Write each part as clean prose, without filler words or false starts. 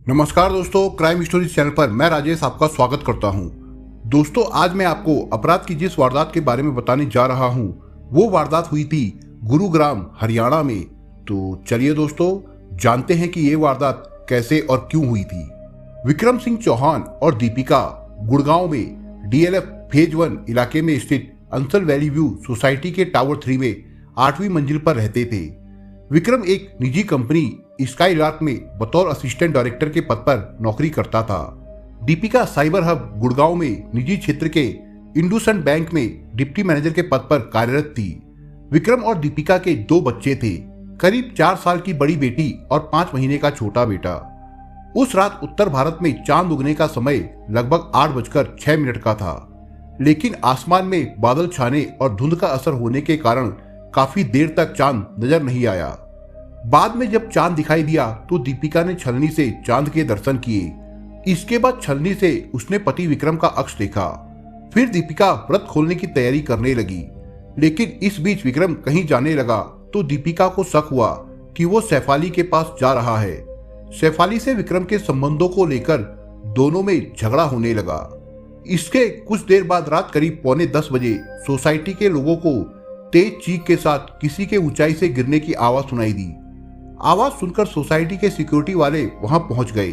नमस्कार दोस्तों, crime stories channel पर मैं राजेश आपका स्वागत करता हूं। दोस्तों, आज मैं आपको अपराध की जिस वारदात के बारे में बताने जा रहा हूं, वो वारदात हुई थी गुरुग्राम, हरियाणा में। तो चलिए दोस्तों, जानते हैं कि ये वारदात कैसे और क्यों हुई थी। विक्रम सिंह चौहान और दीपिका गुड़गांव में DLF फेज 1 इलाके में स्थित अंसल वैली व्यू सोसाइटी के टावर 3 में 8वीं मंजिल पर रहते थे। विक्रम एक निजी कंपनी स्काईलार्क में बतौर असिस्टेंट डायरेक्टर के पद पर नौकरी करता था। दीपिका साइबर हब गुड़गांव में निजी क्षेत्र के इंडसइंड बैंक में डिप्टी मैनेजर के पद पर कार्यरत थी। विक्रम और दीपिका के 2 बच्चे थे, करीब 4 साल की बड़ी बेटी और 5 महीने का छोटा बेटा। उस रात उत्तर भारत में चांद उगने का समय लगभग 8:06 का था, लेकिन आसमान में बादल छाने और धुंध का असर होने के कारण काफी देर तक चांद नजर नहीं आया। बाद में जब चांद दिखाई दिया तो दीपिका ने छलनी से चांद के दर्शन किए। इसके बाद छलनी से उसने पति विक्रम का अक्स देखा। फिर दीपिका व्रत खोलने की तैयारी करने लगी, लेकिन इस बीच विक्रम कहीं जाने लगा तो दीपिका को शक हुआ कि वो सैफ के पास जा रहा है। सैफ से विक्रम के संबंधों को लेकर दोनों में झगड़ा होने लगा। इसके कुछ देर बाद रात करीब 9:45 बजे सोसाइटी के लोगों को तेज चीख के साथ किसी के ऊंचाई से गिरने की आवाज सुनाई दी। आवाज सुनकर सोसाइटी के सिक्योरिटी वाले वहां पहुंच गए।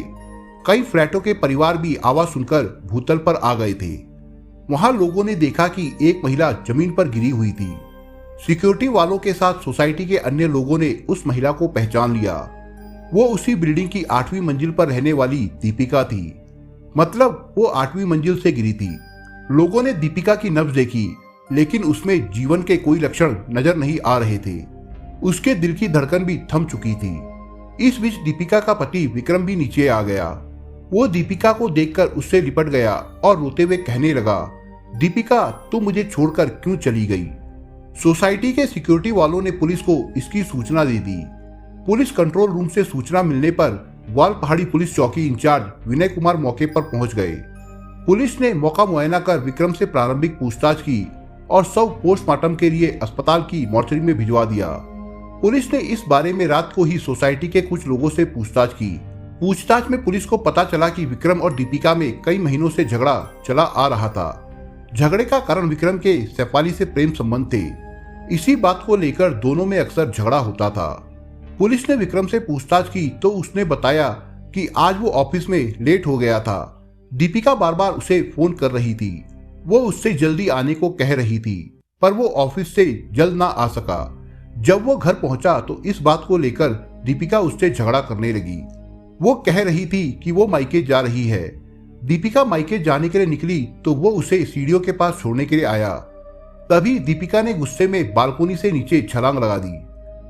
कई फ्लैटों के परिवार भी आवाज सुनकर भूतल पर आ गए थे। वहां लोगों ने देखा कि एक महिला जमीन पर गिरी हुई थी। सिक्योरिटी वालों के साथ सोसाइटी के अन्य लोगों ने उस महिला को पहचान लिया। वो उसी बिल्डिंग की 8वीं मंजिल पर रहने वाली दीपिका थी। मतलब वो 8वीं मंजिल से गिरी थी। लोगों ने दीपिका की नब्ज देखी, लेकिन उसमें जीवन के कोई लक्षण नजर नहीं आ रहे थे। उसके दिल की धड़कन भी थम चुकी थी। इस बीच दीपिका का पति विक्रम भी नीचे आ गया। वो दीपिका को देखकर उससे लिपट गया और रोते हुए कहने लगा, दीपिका, तुम मुझे छोड़कर क्यों चली गई? सोसाइटी के सिक्योरिटी वालों ने पुलिस को इसकी सूचना दे दी। पुलिस कंट्रोल रूम से सूचना मिलने पर वाल पहाड़ी पुलिस चौकी इंचार्ज विनय कुमार मौके पर पहुंच गए। पुलिस ने मौका मुआयना कर विक्रम से प्रारंभिक पूछताछ की और शव पोस्टमार्टम के लिए अस्पताल की मॉर्चरी में भिजवा दिया। पुलिस ने इस बारे में रात को ही सोसाइटी के कुछ लोगों से पूछताछ की। पूछताछ में पुलिस को पता चला कि विक्रम और दीपिका में कई महीनों से झगड़ा चला आ रहा था। झगड़े का कारण विक्रम के सैफ से प्रेम संबंध थे। इसी बात को लेकर दोनों में अक्सर झगड़ा होता था। पुलिस ने विक्रम से पूछताछ की तो उसने बताया कि आज वो ऑफिस में लेट हो गया था। दीपिका बार बार उसे फोन कर रही थी। वो उससे जल्दी आने को कह रही थी, पर वो ऑफिस से जल्द ना आ सका। जब वो घर पहुंचा तो इस बात को लेकर दीपिका उससे झगड़ा करने लगी। वो कह रही थी कि वो मायके जा रही है। दीपिका मायके जाने के लिए निकली तो वो उसे सीढ़ियों के पास छोड़ने के लिए आया। तभी दीपिका ने गुस्से में बालकोनी से नीचे छलांग लगा दी।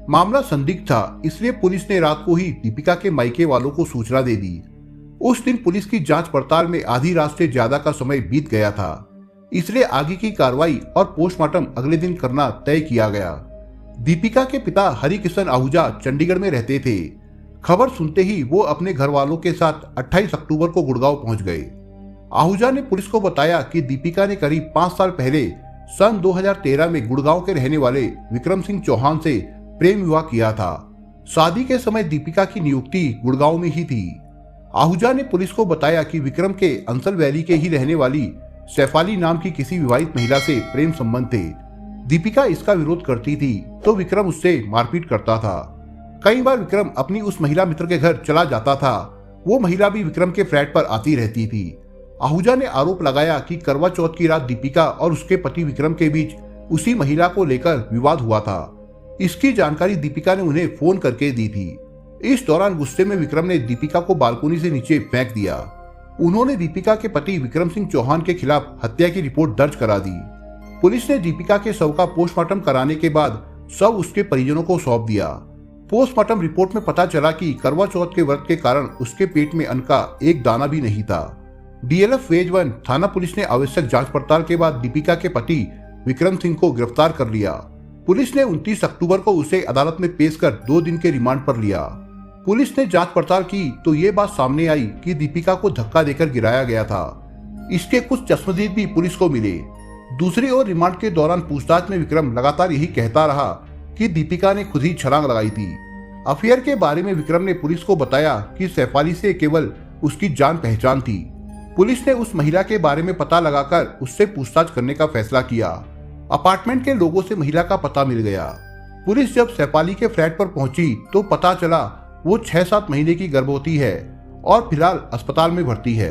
मामला संदिग्ध था, इसलिए पुलिस ने रात को ही दीपिका के मायके वालों को सूचना दे दी। उस दिन पुलिस की जांच पड़ताल में आधी रात से ज्यादा का समय बीत गया था, इसलिए आगे की कार्रवाई और पोस्टमार्टम अगले दिन करना तय किया गया। दीपिका के पिता हरिकिशन आहूजा चंडीगढ़ में रहते थे। खबर सुनते ही वो अपने घर वालों के साथ 28 अक्टूबर को गुड़गांव पहुंच गए। आहूजा ने पुलिस को बताया कि दीपिका ने करीब 5 साल पहले सन 2013 में गुड़गांव के रहने वाले विक्रम सिंह चौहान से प्रेम विवाह किया था। शादी के समय दीपिका की नियुक्ति गुड़गांव में ही थी। आहूजा ने पुलिस को बताया कि विक्रम के अंसल वैली के ही रहने वाली सैफ नाम की किसी विवाहित महिला से प्रेम संबंध थे। दीपिका इसका विरोध करती थी तो विक्रम उससे मारपीट करता था। कई बार विक्रम अपनी उस महिला मित्र के घर चला जाता था। वो महिला भी विक्रम के फ्लैट पर आती रहती थी। आहूजा ने आरोप लगाया कि करवा चौथ की रात दीपिका और उसके पति विक्रम के बीच उसी महिला को लेकर विवाद हुआ था। इसकी जानकारी दीपिका ने उन्हें फोन करके दी थी। इस दौरान गुस्से में विक्रम ने दीपिका को बालकोनी से नीचे फेंक दिया। उन्होंने दीपिका के पति विक्रम सिंह चौहान के खिलाफ हत्या की रिपोर्ट दर्ज करा दी। पुलिस ने दीपिका के शव का पोस्टमार्टम कराने के बाद शव उसके परिजनों को सौंप दिया। पोस्टमार्टम रिपोर्ट में पता चला कि करवा चौथ के व्रत के कारण उसके पेट में अन्न का एक दाना भी नहीं था। DLF फेज 1 थाना पुलिस ने आवश्यक जांच पड़ताल के बाद दीपिका के पति विक्रम सिंह को गिरफ्तार कर लिया। पुलिस ने 29 अक्टूबर को उसे अदालत में पेश कर 2 दिन के रिमांड पर लिया। पुलिस ने जांच पड़ताल की तो ये बात सामने आई कि दीपिका को धक्का देकर गिराया गया था। इसके कुछ चश्मदीद भी पुलिस को मिले। दूसरी ओर रिमांड के दौरान पूछताछ में विक्रम लगातार यही कहता रहा कि दीपिका ने खुद ही छलांग लगाई थी। अफेयर के बारे में विक्रम ने पुलिस को बताया कि सैफाली से केवल उसकी जान पहचान थी। पुलिस ने उस महिला के बारे में पता लगाकर उससे पूछताछ करने का फैसला किया। अपार्टमेंट के लोगों से महिला का पता मिल गया। पुलिस जब सैफाली के फ्लैट पर पहुंची तो पता चला वो 6-7 महीने की गर्भवती है और फिलहाल अस्पताल में भर्ती है।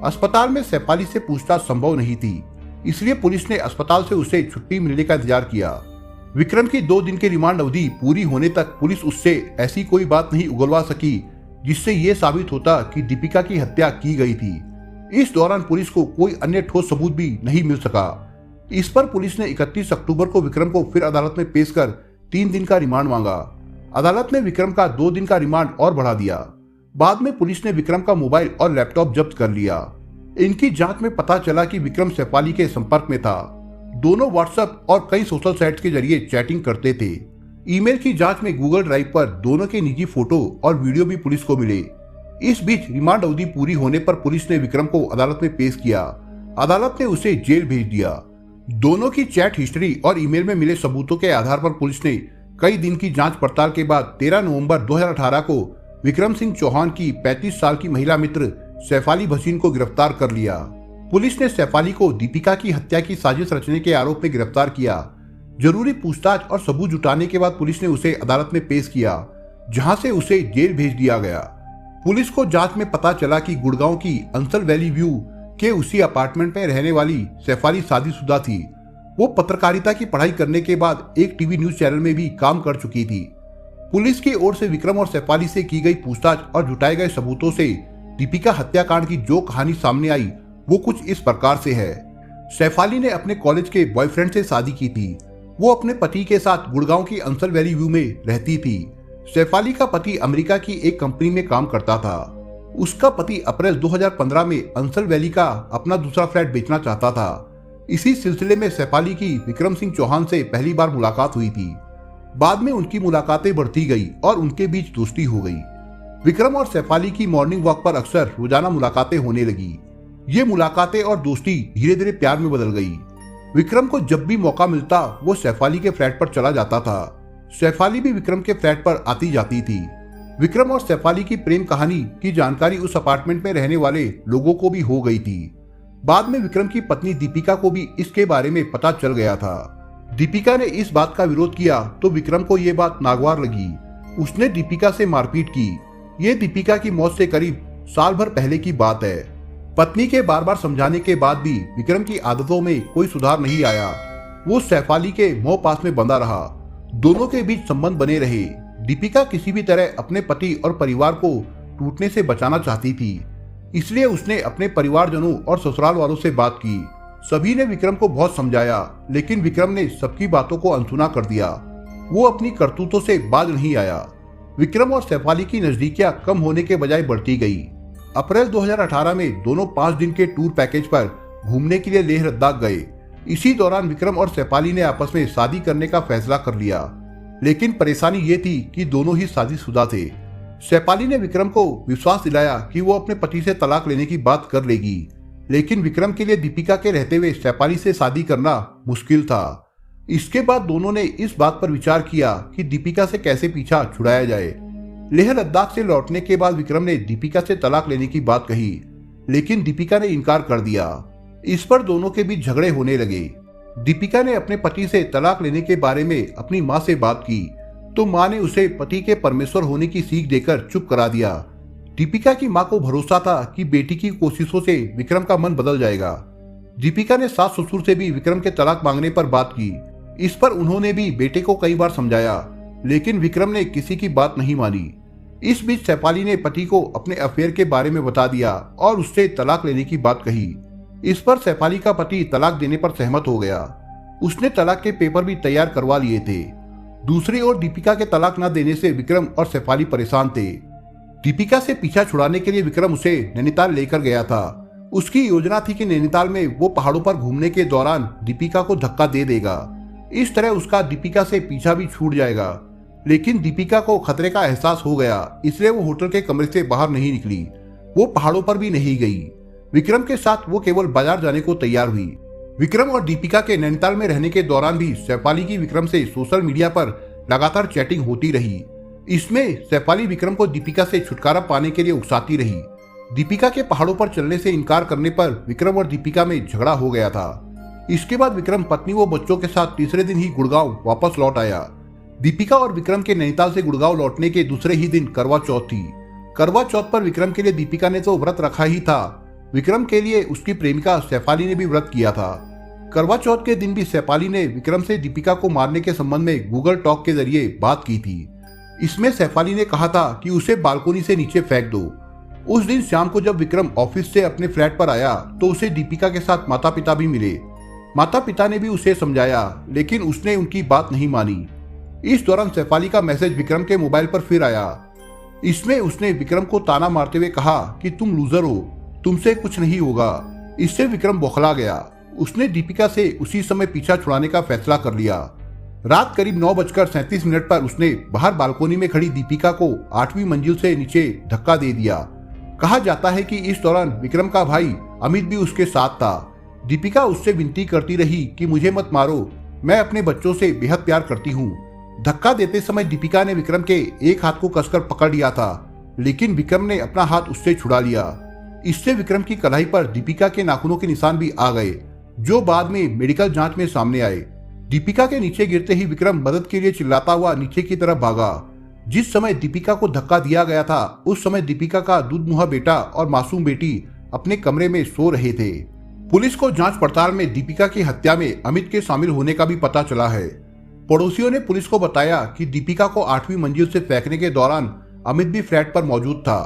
अस्पताल में सैफाली से पूछताछ संभव नहीं थी, इसलिए पुलिस ने अस्पताल से उसे छुट्टी मिलने का इंतजार किया। विक्रम की 2 दिन की रिमांड अवधि पूरी होने तक पुलिस उससे ऐसी कोई बात नहीं उगलवा सकी जिससे ये साबित होता कि दीपिका की हत्या की गई थी। इस दौरान पुलिस को कोई अन्य ठोस सबूत भी नहीं मिल सका। इस पर पुलिस ने 31 अक्टूबर को विक्रम को फिर अदालत में पेश कर 3 दिन का रिमांड मांगा। अदालत ने विक्रम का 2 दिन का रिमांड और बढ़ा दिया। बाद में पुलिस ने विक्रम का मोबाइल और लैपटॉप जब्त कर लिया। इनकी जांच में पता चला कि विक्रम सैफाली के संपर्क में था। दोनों व्हाट्सएप और कई सोशल साइट्स के जरिए चैटिंग करते थे। ईमेल की जांच में गूगल ड्राइव पर दोनों के निजी फोटो और वीडियो भी पुलिस को मिले। इस बीच रिमांड अवधि पूरी होने पर पुलिस ने विक्रम को अदालत में पेश किया। अदालत ने उसे जेल भेज दिया। दोनों की चैट हिस्ट्री और ईमेल में मिले सबूतों के आधार पर पुलिस ने कई दिन की जांच पड़ताल के बाद 13 नवंबर 2018 को विक्रम सिंह चौहान की 35 साल की महिला मित्र सैफाली भसीन को गिरफ्तार कर लिया। पुलिस ने सैफाली को दीपिका की हत्या की साजिश रचने के आरोप में गिरफ्तार किया। जरूरी पूछताछ और सबूत जुटाने के बाद पुलिस ने उसे अदालत में पेश किया, जहां से उसे जेल भेज दिया गया। पुलिस को जांच में पता चला कि गुड़गांव की अंसल वैली व्यू के उसी अपार्टमेंट में रहने वाली सैफाली शादीशुदा थी। वो पत्रकारिता की पढ़ाई करने के बाद एक टीवी न्यूज चैनल में भी काम कर चुकी थी। पुलिस की ओर से विक्रम और सैफाली से की गई पूछताछ और जुटाए गए सबूतों से दीपिका हत्याकांड की जो कहानी सामने आई वो कुछ इस प्रकार से है। सैफाली ने अपने कॉलेज के बॉयफ्रेंड से शादी की थी। वो अपने पति के साथ गुड़गांव की अंसल वैली व्यू में रहती थी। सैफाली का पति अमेरिका की एक कंपनी में काम करता था। उसका पति अप्रैल 2015 में अंसल वैली का अपना दूसरा फ्लैट बेचना चाहता था। इसी सिलसिले में सैफाली की विक्रम सिंह चौहान से पहली बार मुलाकात हुई थी। बाद में उनकी मुलाकातें बढ़ती गई और उनके बीच दोस्ती हो गई। विक्रम और सैफाली की मॉर्निंग वॉक पर अक्सर रोजाना मुलाकातें होने लगी। ये मुलाकातें और दोस्ती धीरे धीरे प्यार में बदल गई। विक्रम को जब भी मौका मिलता वो सैफाली के फ्लैट पर चला जाता था। सैफाली भी विक्रम के फ्लैट पर आती जाती थी। विक्रम और सैफाली की प्रेम कहानी की जानकारी उस अपार्टमेंट में रहने वाले लोगों को भी हो गई थी। बाद में विक्रम की पत्नी दीपिका को भी इसके बारे में पता चल गया था। दीपिका ने इस बात का विरोध किया तो विक्रम को यह बात नागवार लगी। उसने दीपिका से मारपीट की। ये दीपिका की मौत से करीब साल भर पहले की बात है। पत्नी के बार बार समझाने के बाद भी विक्रम की आदतों में कोई सुधार नहीं आया। वो सैफाली के मोह पास में बंधा रहा। दोनों के बीच संबंध बने रहे। दीपिका किसी भी तरह अपने पति और परिवार को टूटने से बचाना चाहती थी, इसलिए उसने अपने परिवारजनों और ससुराल वालों से बात की। सभी ने विक्रम को बहुत समझाया, लेकिन विक्रम ने सबकी बातों को अनसुना कर दिया। वो अपनी करतूतों से बाज नहीं आया। विक्रम और सैफाली की नजदीकियां कम होने के बजाय बढ़ती गई। अप्रैल 2018 में दोनों 5 दिन के टूर पैकेज पर घूमने के लिए लेह लद्दाख गए। इसी दौरान विक्रम और सैफाली ने आपस में शादी करने का फैसला कर लिया, लेकिन परेशानी ये थी कि दोनों ही शादीशुदा थे। सैफाली ने विक्रम को विश्वास दिलाया कि वो अपने पति से तलाक लेने की बात कर लेगी, लेकिन विक्रम के लिए दीपिका के रहते हुए सैफाली से शादी करना मुश्किल था। इसके बाद दोनों ने इस बात पर विचार किया कि दीपिका से कैसे पीछा छुड़ाया जाए। लेह लद्दाख से लौटने के बाद विक्रम ने दीपिका से तलाक लेने की बात कही, लेकिन दीपिका ने इनकार कर दिया। इस पर दोनों के बीच झगड़े होने लगे। दीपिका ने अपने पति से तलाक लेने के बारे में अपनी मां से बात की तो मां ने उसे पति के परमेश्वर होने की सीख देकर चुप करा दिया। दीपिका की मां को भरोसा था कि बेटी की कोशिशों से विक्रम का मन बदल जाएगा। दीपिका ने सास ससुर से भी विक्रम के तलाक मांगने पर बात की। इस पर उन्होंने भी बेटे को कई बार समझाया, लेकिन विक्रम ने किसी की बात नहीं मानी। इस बीच सैफाली ने पति को अपने अफेयर के बारे में बता दिया और उससे तलाक लेने की बात कही। इस पर सैफाली का पति तलाक देने पर सहमत हो गया। उसने तलाक के पेपर भी तैयार करवा लिए थे। दूसरी ओर दीपिका के तलाक न देने से विक्रम और सैफाली परेशान थे। दीपिका से पीछा छुड़ाने के लिए विक्रम उसे नैनीताल लेकर गया था। उसकी योजना थी कि नैनीताल में वो पहाड़ों पर घूमने के दौरान दीपिका को धक्का दे देगा। इस तरह उसका दीपिका से पीछा भी छूट जाएगा। लेकिन दीपिका को खतरे का एहसास हो गया, इसलिए वो होटल के कमरे से बाहर नहीं निकली। वो पहाड़ों पर भी नहीं गई। विक्रम के साथ वो केवल बाजार जाने को तैयार हुई। विक्रम और दीपिका के नैनीताल में रहने के दौरान भी सैफाली की विक्रम से सोशल मीडिया पर लगातार चैटिंग होती रही। इसमें शेफाली विक्रम को दीपिका से छुटकारा पाने के लिए उकसाती रही। दीपिका के पहाड़ों पर चलने से इनकार करने पर विक्रम और दीपिका में झगड़ा हो गया था। इसके बाद विक्रम पत्नी व बच्चों के साथ तीसरे दिन ही गुड़गांव वापस लौट आया। दीपिका और विक्रम के नैनीताल से गुड़गांव लौटने के दूसरे ही दिन करवा चौथ थी। करवा चौथ पर विक्रम के लिए दीपिका ने तो व्रत रखा ही था, विक्रम के लिए उसकी प्रेमिका शेफाली ने भी व्रत किया था। करवा चौथ के दिन भी शेफाली ने विक्रम से दीपिका को मारने के संबंध में गूगल टॉक के जरिए बात की थी। इसमें शेफाली ने कहा था कि उसे बालकोनी से नीचे फेंक दो। उस दिन शाम को जब विक्रम ऑफिस से अपने फ्लैट पर आया तो उसे दीपिका के साथ माता पिता भी मिले। माता पिता ने भी उसे समझाया, लेकिन उसने उनकी बात नहीं मानी। इस दौरान शेफाली का मैसेज विक्रम के मोबाइल पर फिर आया। इसमें उसने विक्रम को ताना मारते हुए कहा कि तुम लूजर हो, तुमसे कुछ नहीं होगा। इससे विक्रम बौखला गया। उसने दीपिका से उसी समय पीछा छुड़ाने का फैसला कर लिया। रात करीब 9:37 पर उसने बाहर बालकोनी में खड़ी दीपिका को 8वीं मंजिल से नीचे धक्का दे दिया। कहा जाता है कि इस दौरान विक्रम का भाई अमित भी उसके साथ था। दीपिका उससे विनती करती रही कि मुझे मत मारो, मैं अपने बच्चों से बेहद प्यार करती हूँ। धक्का देते समय दीपिका ने विक्रम के एक हाथ को कसकर पकड़ लिया था, लेकिन विक्रम ने अपना हाथ उससे छुड़ा लिया। इससे विक्रम की कलाई पर दीपिका के नाखूनों के निशान भी आ गए, जो बाद में मेडिकल जांच में सामने आए। दीपिका के नीचे गिरते ही विक्रम मदद के लिए चिल्लाता हुआ नीचे की तरफ भागा। जिस समय दीपिका को धक्का दिया गया था उस समय दीपिका का दूधमुहा बेटा और मासूम बेटी अपने कमरे में सो रहे थे। पुलिस को जांच पड़ताल में दीपिका की हत्या में अमित के शामिल होने का भी पता चला है। पड़ोसियों ने पुलिस को बताया कि दीपिका को 8वीं मंजिल से फेंकने के दौरान अमित भी फ्लैट पर मौजूद था।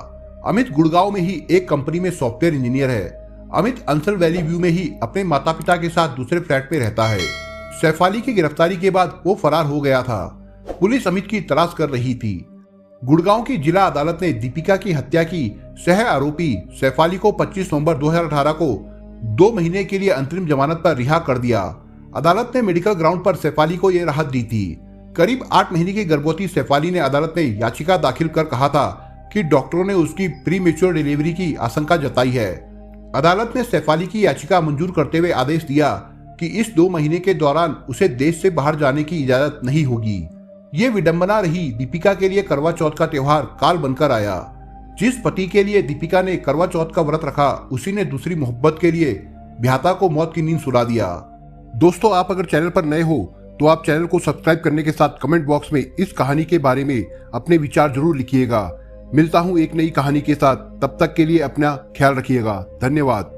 अमित गुड़गांव में ही एक कंपनी में सॉफ्टवेयर इंजीनियर है। अमित अंसल वैली व्यू में ही अपने माता पिता के साथ दूसरे फ्लैट में रहता है। शेफाली की गिरफ्तारी के बाद वो फरार हो गया था। पुलिस अमित की तलाश कर रही थी। गुड़गांव की जिला अदालत ने दीपिका की हत्या की सह आरोपी शेफाली को 25 नवंबर 2018 को 2 महीने के लिए अंतरिम जमानत पर रिहा कर दिया। अदालत ने मेडिकल ग्राउंड पर शेफाली को यह राहत दी थी। करीब 8 महीने की गर्भवती शेफाली ने अदालत में याचिका दाखिल कर कहा था कि डॉक्टरों ने उसकी प्रीमेच्योर डिलीवरी की आशंका जताई है। अदालत ने शेफाली की याचिका मंजूर करते हुए आदेश दिया कि इस 2 महीने के दौरान उसे देश से बाहर जाने की इजाजत नहीं होगी। ये विडंबना रही दीपिका के लिए करवा चौथ का त्योहार काल बनकर आया। जिस पति के लिए दीपिका ने करवा चौथ का व्रत रखा उसी ने दूसरी मोहब्बत के लिए भ्याता को मौत की नींद सुला दिया। दोस्तों, आप अगर चैनल पर नए हो तो आप चैनल को सब्सक्राइब करने के साथ कमेंट बॉक्स में इस कहानी के बारे में अपने विचार जरूर लिखिएगा। मिलता हूं एक नई कहानी के साथ, तब तक के लिए अपना ख्याल रखिएगा। धन्यवाद।